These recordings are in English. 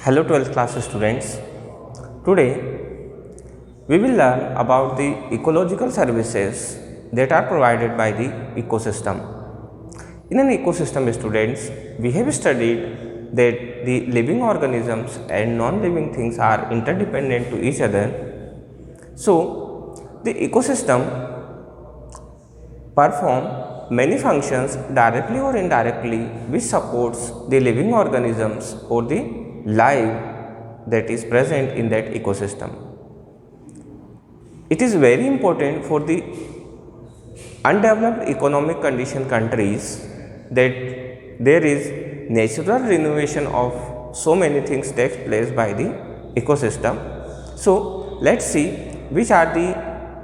Hello 12th class students. Today we will learn about the ecological services that are provided by the ecosystem. In an ecosystem students, we have studied that the living organisms and non-living things are interdependent to each other. So the ecosystem perform many functions directly or indirectly which supports the living organisms or the life that is present in that ecosystem. It is very important for the undeveloped economic condition countries that there is natural renovation of so many things takes place by the ecosystem. So let's see which are the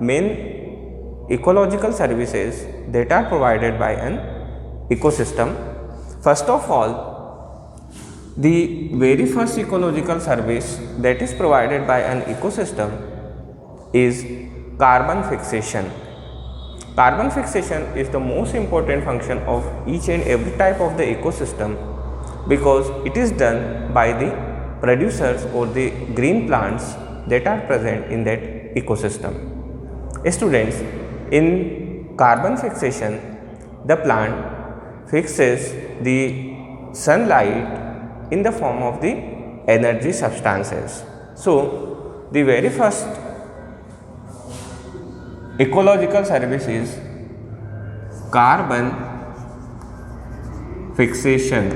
main ecological services that are provided by an ecosystem. First of all, the very first ecological service that is provided by an ecosystem is carbon fixation. Carbon fixation is the most important function of each and every type of the ecosystem because it is done by the producers or the green plants that are present in that ecosystem. Students, in carbon fixation, the plant fixes the sunlight in the form of the energy substances. So the very first ecological service is carbon fixation.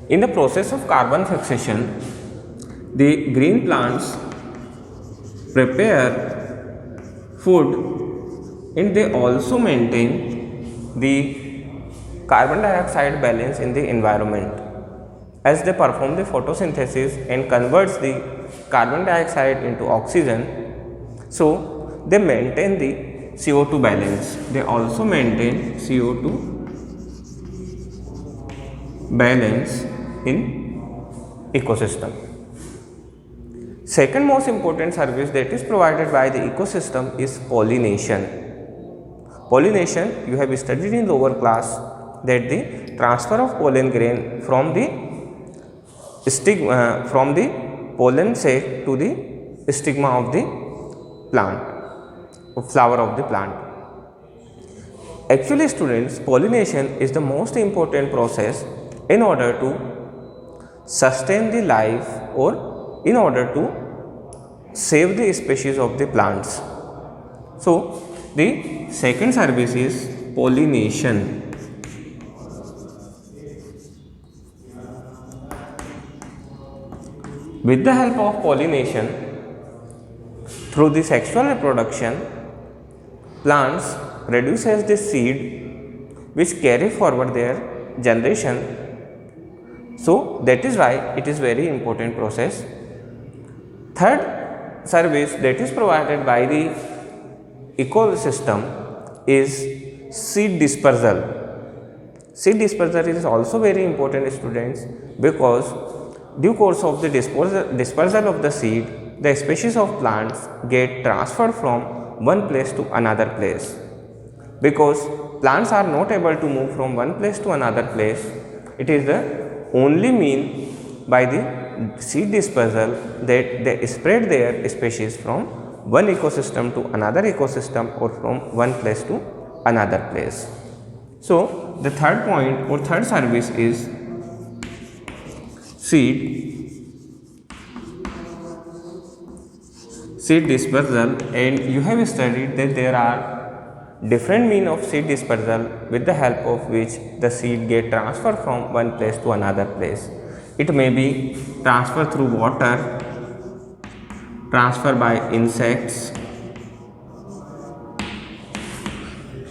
In the process of carbon fixation, the green plants prepare food and they also maintain the carbon dioxide balance in the environment as they perform the photosynthesis and converts the carbon dioxide into oxygen. So they maintain the CO2 balance. They also maintain CO2 balance in ecosystem. Second most important service that is provided by the ecosystem is pollination. Pollination, you have studied in lower class that the transfer of pollen grain from the stigma from the pollen sac to the stigma of the plant, flower of the plant. Actually students, pollination is the most important process in order to sustain the life or in order to save the species of the plants. So the second service is pollination. With the help of pollination, through the sexual reproduction, plants produces the seed which carry forward their generation. So that is why it is very important process. Third service that is provided by the ecosystem is seed dispersal. Seed dispersal is also very important students because due course of the dispersal of the seed, the species of plants get transferred from one place to another place. Because plants are not able to move from one place to another place, it is the only mean by the seed dispersal that they spread their species from one ecosystem to another ecosystem or from one place to another place. So the third point or third service is seed dispersal, and you have studied that there are different means of seed dispersal with the help of which the seed get transferred from one place to another place. It may be transfer through water, transfer by insects,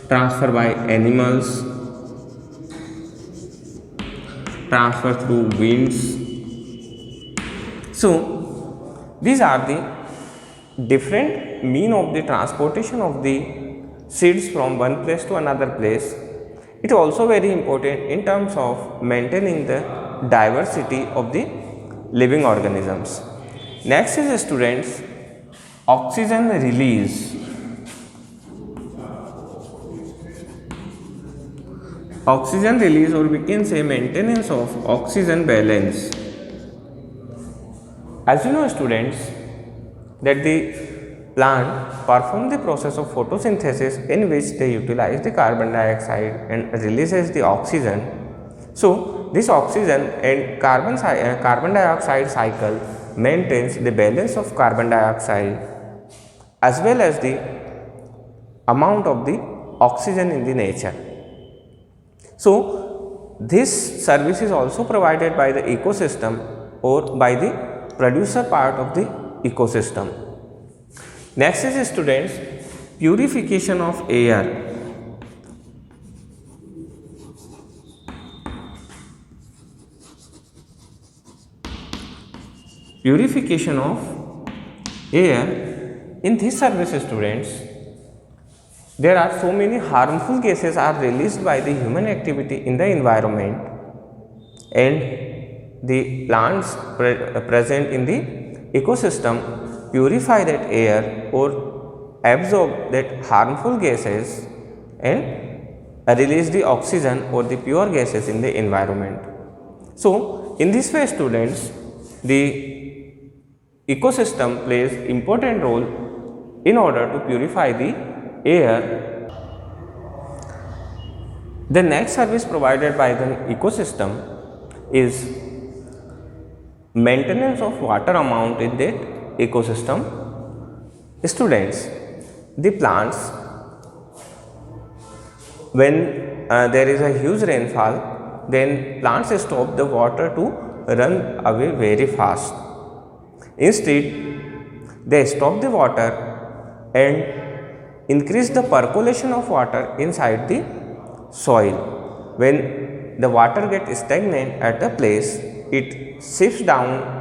transfer by animals, transfer through winds. So these are the different mean of the transportation of the seeds from one place to another place. It is also very important in terms of maintaining the diversity of the living organisms. Next is students, oxygen release. oxygen release, or we can say maintenance of oxygen balance. As you know students, that the plant perform the process of photosynthesis in which they utilize the carbon dioxide and releases the oxygen. So this oxygen and carbon dioxide cycle maintains the balance of carbon dioxide as well as the amount of the oxygen in the nature. So this service is also provided by the ecosystem or by the producer part of the ecosystem. Next is students, purification of air. Purification of air. In this service students, there are so many harmful gases are released by the human activity in the environment, and the plants present in the ecosystem purify that air or absorb that harmful gases and release the oxygen or the pure gases in the environment. So in this way students, the ecosystem plays important role in order to purify the air. The next service provided by the ecosystem is maintenance of water amount in that ecosystem. Students, the plants, when there is a huge rainfall, then plants stop the water to run away very fast. Instead, they stop the water and increase the percolation of water inside the soil. When the water gets stagnant at a place, it sifts down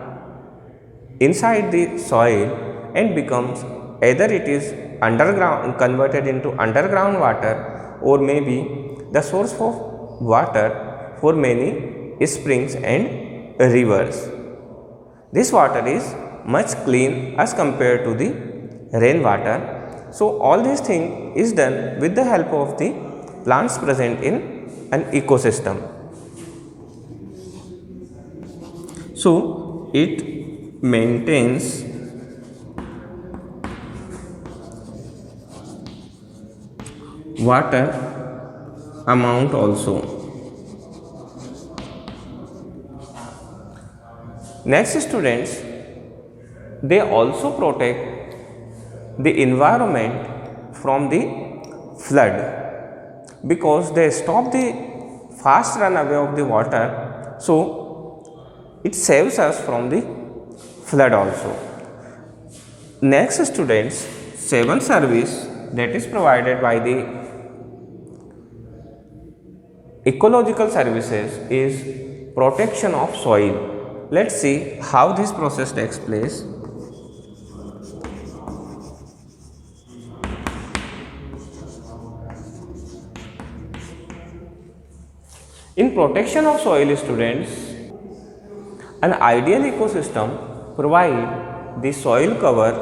inside the soil and becomes either it is underground, converted into underground water, or maybe the source of water for many springs and rivers. This water is much clean as compared to the rainwater. So all these thing is done with the help of the plants present in an ecosystem. So it maintains water amount also. Next students, they also protect the environment from the flood because they stop the fast runaway of the water. So it saves us from the flood also. Next students, seventh service that is provided by the ecological services is protection of soil. Let's see how this process takes place. In protection of soil students, an ideal ecosystem provides the soil cover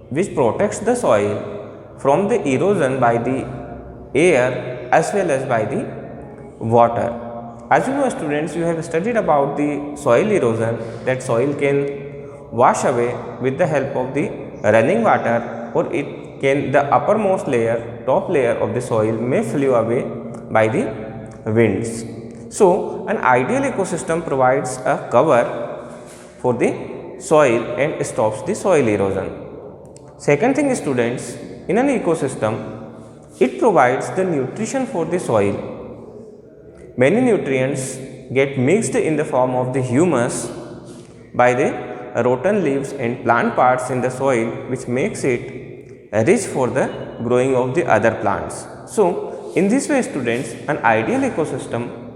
which protects the soil from the erosion by the air as well as by the water. As you know students, you have studied about the soil erosion, that soil can wash away with the help of the running water, or it can, the uppermost layer, top layer of the soil may flew away by the winds. So an ideal ecosystem provides a cover for the soil and stops the soil erosion. Second thing students, in an ecosystem, it provides the nutrition for the soil. Many nutrients get mixed in the form of the humus by the rotten leaves and plant parts in the soil, which makes it rich for the growing of the other plants. So in this way students, an ideal ecosystem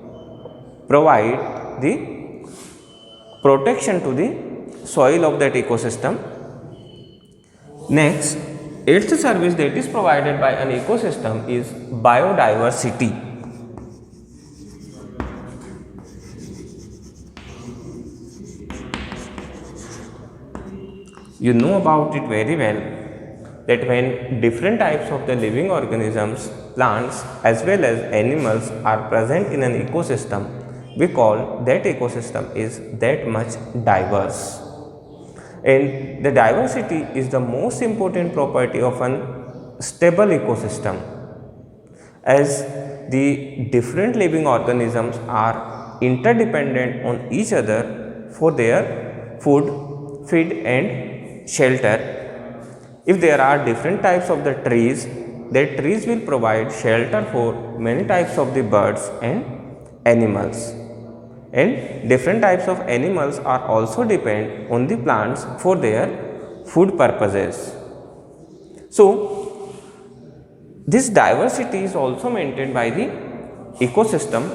provide the protection to the soil of that ecosystem. Next, eighth service that is provided by an ecosystem is biodiversity. You know about it very well that when different types of the living organisms plants as well as animals are present in an ecosystem, we call that ecosystem is that much diverse. And the diversity is the most important property of an stable ecosystem, as the different living organisms are interdependent on each other for their food, feed and shelter. If there are different types of the trees, that trees will provide shelter for many types of the birds and animals. And different types of animals are also depend on the plants for their food purposes. So, this diversity is also maintained by the ecosystem.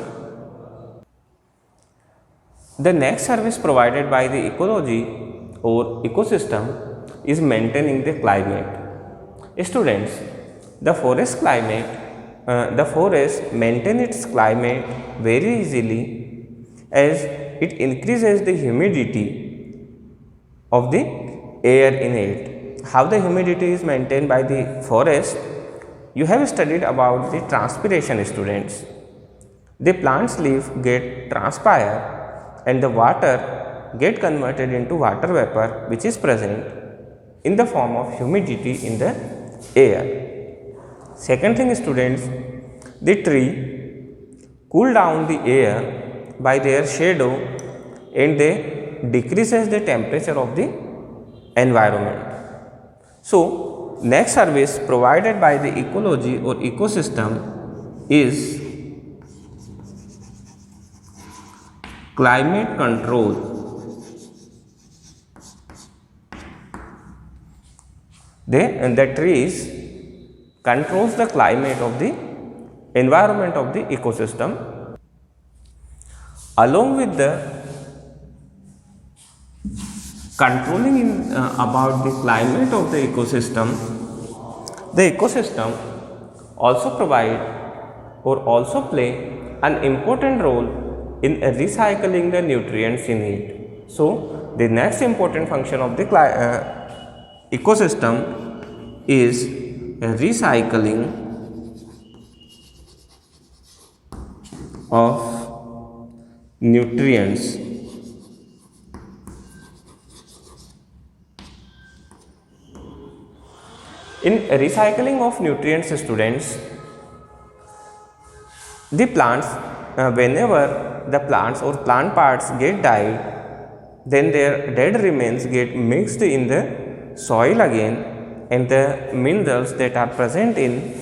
The next service provided by the ecology or ecosystem is maintaining the climate. Students, the forest maintain its climate very easily as it increases the humidity of the air in it. How the humidity is maintained by the forest? You have studied about the transpiration, students. The plant's leaf get transpire and the water get converted into water vapor, which is present in the form of humidity in the air. Second thing, students, the tree cool down the air by their shadow and they decreases the temperature of the environment. So, next service provided by the ecology or ecosystem is climate control. The trees controls the climate of the environment of the ecosystem. Along with the controlling about the climate of the ecosystem also provide or also play an important role in recycling the nutrients in it. So, the next important function of the ecosystem is recycling of nutrients. In recycling of nutrients, students, the plants, whenever the plants or plant parts get died, then their dead remains get mixed in the soil again, and the minerals that are present in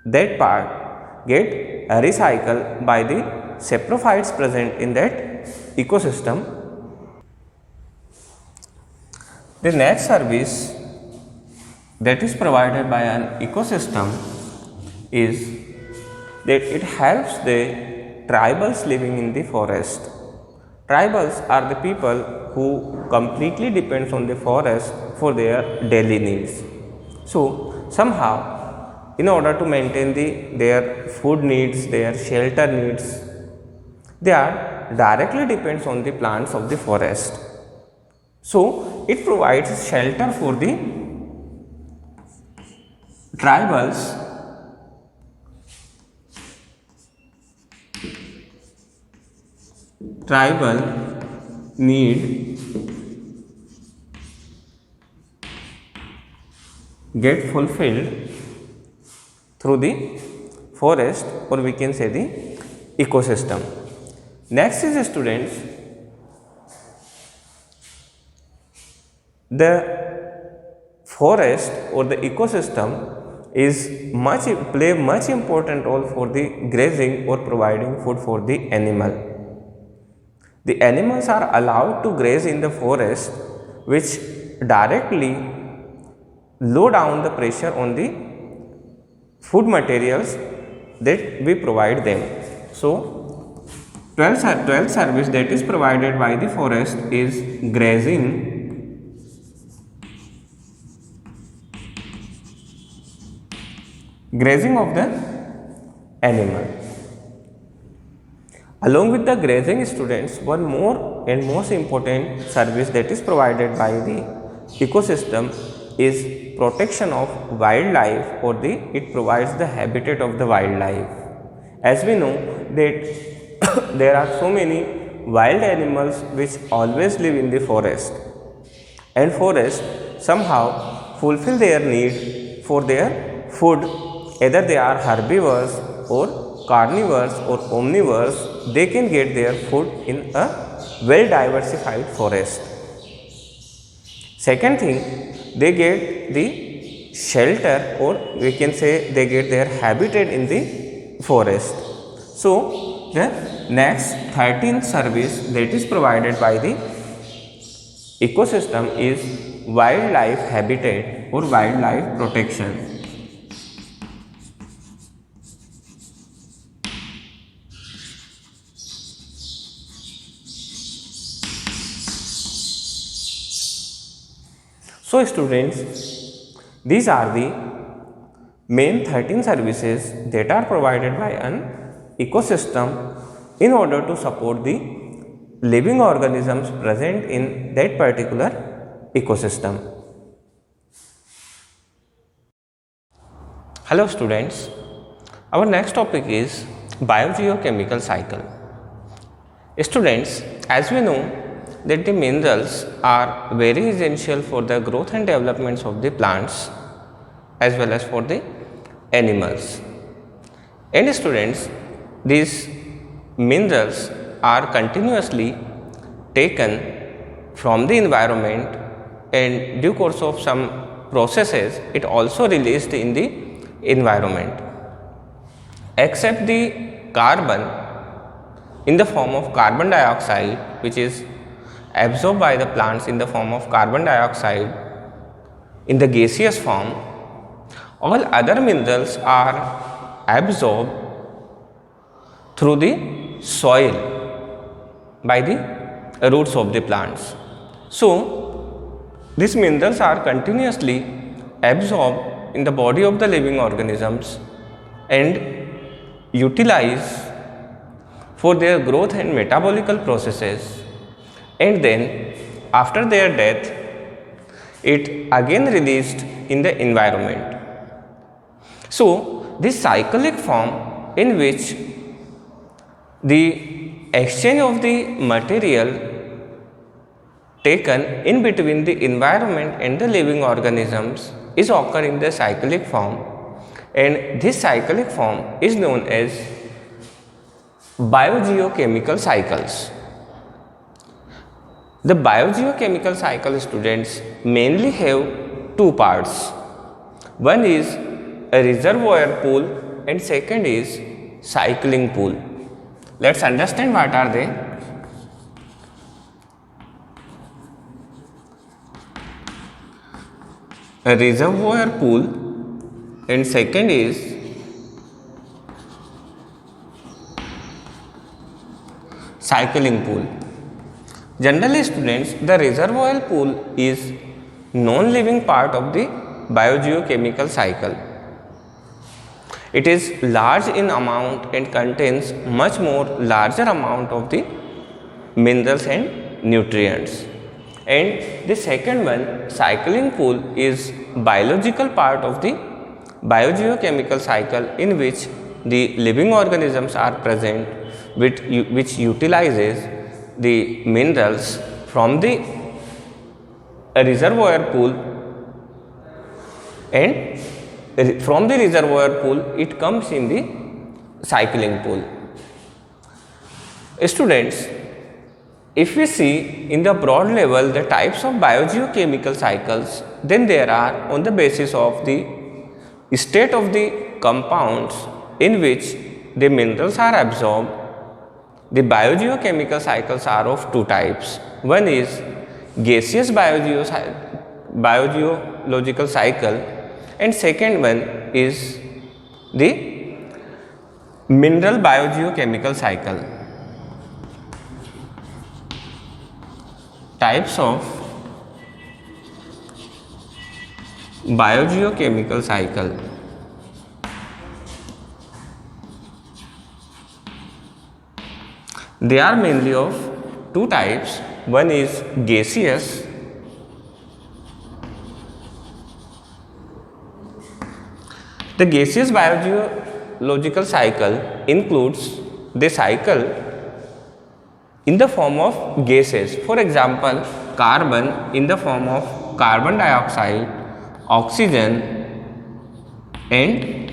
that part get recycled by the saprophytes present in that ecosystem. The next service that is provided by an ecosystem is that it helps the tribals living in the forest. Tribals are the people who completely depends on the forest for their daily needs. So, somehow in order to maintain their food needs, their shelter needs, they are directly depends on the plants of the forest. So, it provides shelter for the tribals tribal need get fulfilled through the forest, or we can say the ecosystem. Next is, students, the forest or the ecosystem is play much important role for the grazing or providing food for the animal. The animals are allowed to graze in the forest, which directly low down the pressure on the food materials that we provide them. So, 12th service that is provided by the forest is grazing. Grazing of the animal. Along with the grazing, students, one more and most important service that is provided by the ecosystem is protection of wildlife, or it provides the habitat of the wildlife. As we know that there are so many wild animals which always live in the forest, and forest somehow fulfill their need for their food. Either they are herbivores or carnivores or omnivores, they can get their food in a well diversified forest. Second thing, they get the shelter, or we can say they get their habitat in the forest. So the next 13th service that is provided by the ecosystem is wildlife habitat or wildlife protection. So students, these are the main 13 services that are provided by an ecosystem in order to support the living organisms present in that particular ecosystem. Hello students, our next topic is biogeochemical cycle. Students, as we know that the minerals are very essential for the growth and developments of the plants as well as for the animals. And students, these minerals are continuously taken from the environment, and due course of some processes it also released in the environment, except the carbon in the form of carbon dioxide, which is absorbed by the plants in the form of carbon dioxide in the gaseous form. All other minerals are absorbed through the soil by the roots of the plants. So these minerals are continuously absorbed in the body of the living organisms and utilized for their growth and metabolical processes, and then after their death it again released in the environment. So this cyclic form in which the exchange of the material taken in between the environment and the living organisms is occurring in the cyclic form, and this cyclic form is known as biogeochemical cycles. The biogeochemical cycle, students, mainly have two parts. One is a reservoir pool and second is cycling pool. Let's understand what are they. A reservoir pool and second is cycling pool. Generally, students, the reservoir pool is non-living part of the biogeochemical cycle. It is large in amount and contains much more larger amount of the minerals and nutrients. And the second one, cycling pool, is biological part of the biogeochemical cycle in which the living organisms are present, which utilizes the minerals from the reservoir pool, and from the reservoir pool it comes in the cycling pool. Students, if we see in the broad level the types of biogeochemical cycles, then there are, on the basis of the state of the compounds in which the minerals are absorbed, the biogeochemical cycles are of two types. One is gaseous biogeological cycle, and second one is the mineral biogeochemical cycle. Types of biogeochemical cycle. They are mainly of two types. One is gaseous The gaseous biogeological cycle includes the cycle in the form of gases. For example, carbon in the form of carbon dioxide, oxygen and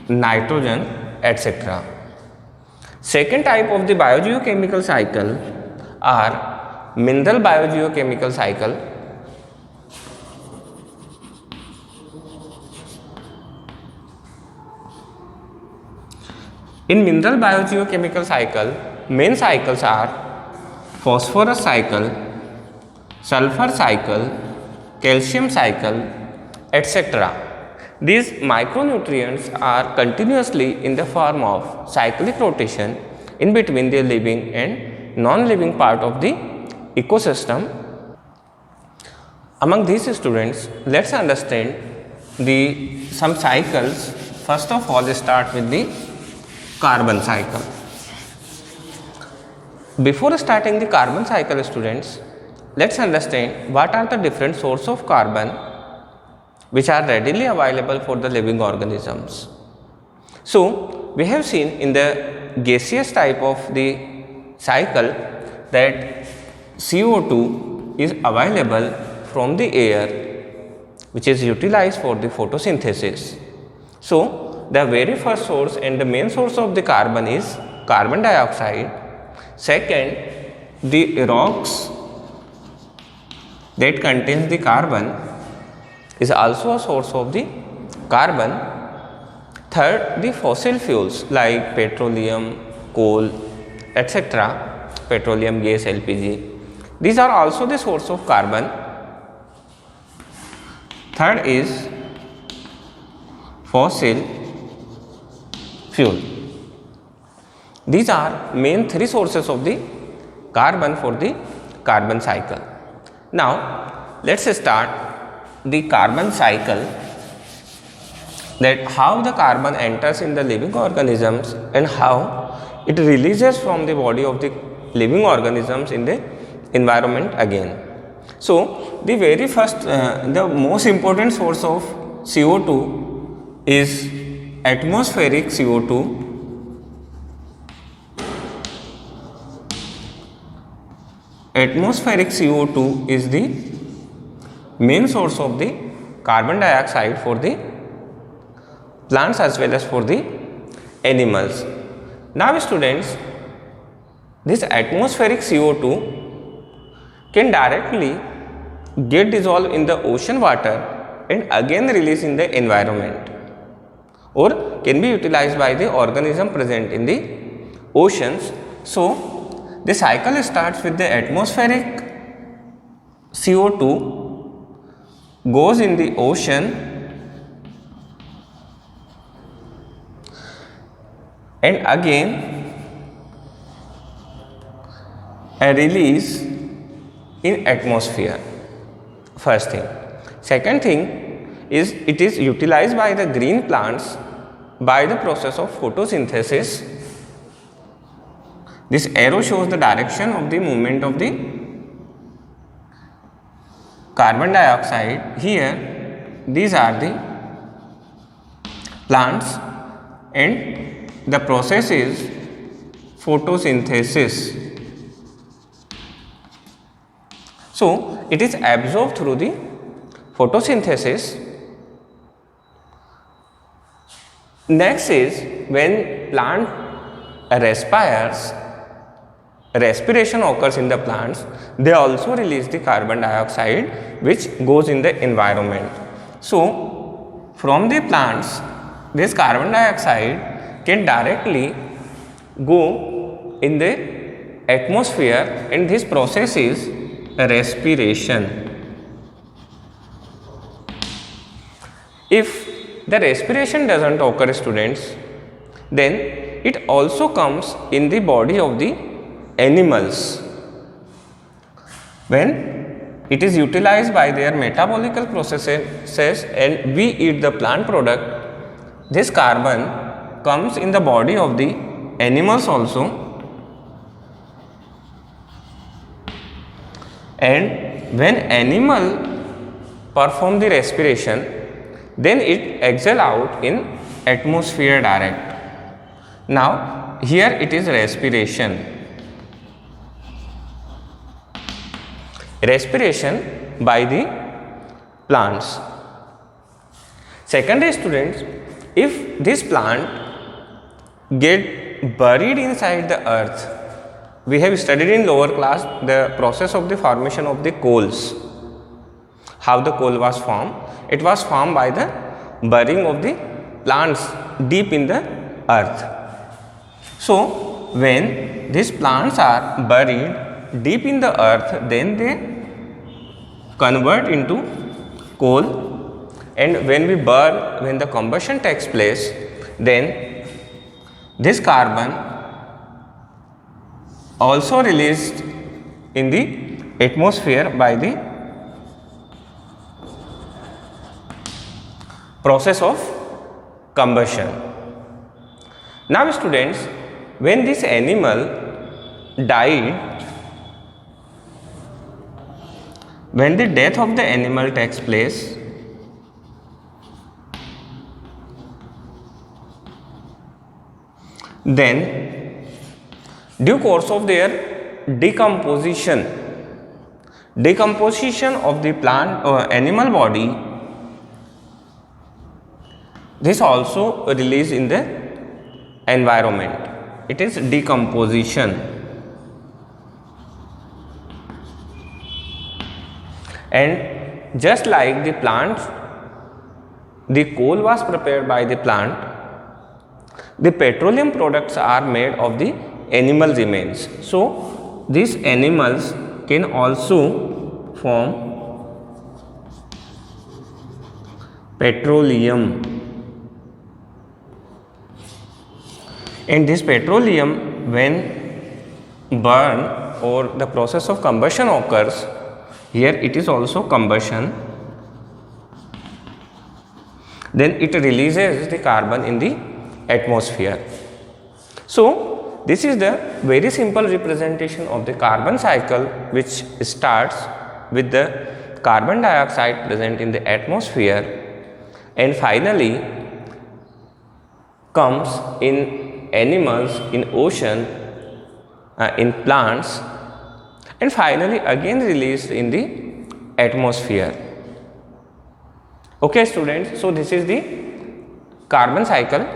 nitrogen, etc. Second type of the biogeochemical cycle are mineral biogeochemical cycle. In mineral biogeochemical cycle, main cycles are phosphorus cycle, sulfur cycle, calcium cycle, etc. These micronutrients are continuously in the form of cyclic rotation in between the living and non-living part of the ecosystem. Among these students, let's understand some cycles. First of all, start with the carbon cycle. Before starting the carbon cycle, students, let's understand what are the different sources of carbon which are readily available for the living organisms. So, we have seen in the gaseous type of the cycle that CO2 is available from the air, which is utilized for the photosynthesis. So, the very first source and the main source of the carbon is carbon dioxide. Second, the rocks that contains the carbon is also a source of the carbon. Third, the fossil fuels like petroleum, coal, etc., petroleum gas, LPG, these are also the source of carbon. Third is fossil fuel. These are main three sources of the carbon for the carbon cycle. Now, let's start the carbon cycle, that how the carbon enters in the living organisms and how it releases from the body of the living organisms in the environment again. So, the very first, the most important source of CO2 is atmospheric CO2. Atmospheric CO2 is the main source of the carbon dioxide for the plants as well as for the animals. Now, students, this atmospheric CO2 can directly get dissolved in the ocean water and again released in the environment, or can be utilized by the organism present in the oceans. So, the cycle starts with the atmospheric CO2 goes in the ocean and again a release in atmosphere. First thing. Second thing is it is utilized by the green plants by the process of photosynthesis. This arrow shows the direction of the movement of the carbon dioxide. Here, these are the plants and the process is photosynthesis. So, it is absorbed through the photosynthesis. Next is when plant respires, respiration occurs in the plants, they also release the carbon dioxide which goes in the environment. So, from the plants, this carbon dioxide can directly go in the atmosphere, and this process is respiration. If the respiration doesn't occur, students, then it also comes in the body of the animals. When it is utilized by their metabolical processes and we eat the plant product, this carbon comes in the body of the animals also, and when animal perform the respiration, then it exhale out in atmosphere direct. Now here it is respiration. Respiration by the plants. Secondly students, if this plant get buried inside the earth, we have studied in lower class the process of the formation of the coals. How the coal was formed? It was formed by the burying of the plants deep in the earth. So when these plants are buried deep in the earth, then they convert into coal, and when we burn, when the combustion takes place, then this carbon also released in the atmosphere by the process of combustion. Now students, when this animal died, when the death of the animal takes place, then due course of their decomposition of the plant or animal body, this also released in the environment. It is decomposition. And just like the plant, the coal was prepared by the plant, the petroleum products are made of the animal remains. So these animals can also form petroleum, and this petroleum, when burn or the process of combustion occurs, here it is also combustion, then it releases the carbon in the atmosphere. So this is the very simple representation of the carbon cycle, which starts with the carbon dioxide present in the atmosphere and finally comes in animals, in ocean, in plants, and finally again released in the atmosphere. Okay students, so this is the carbon cycle.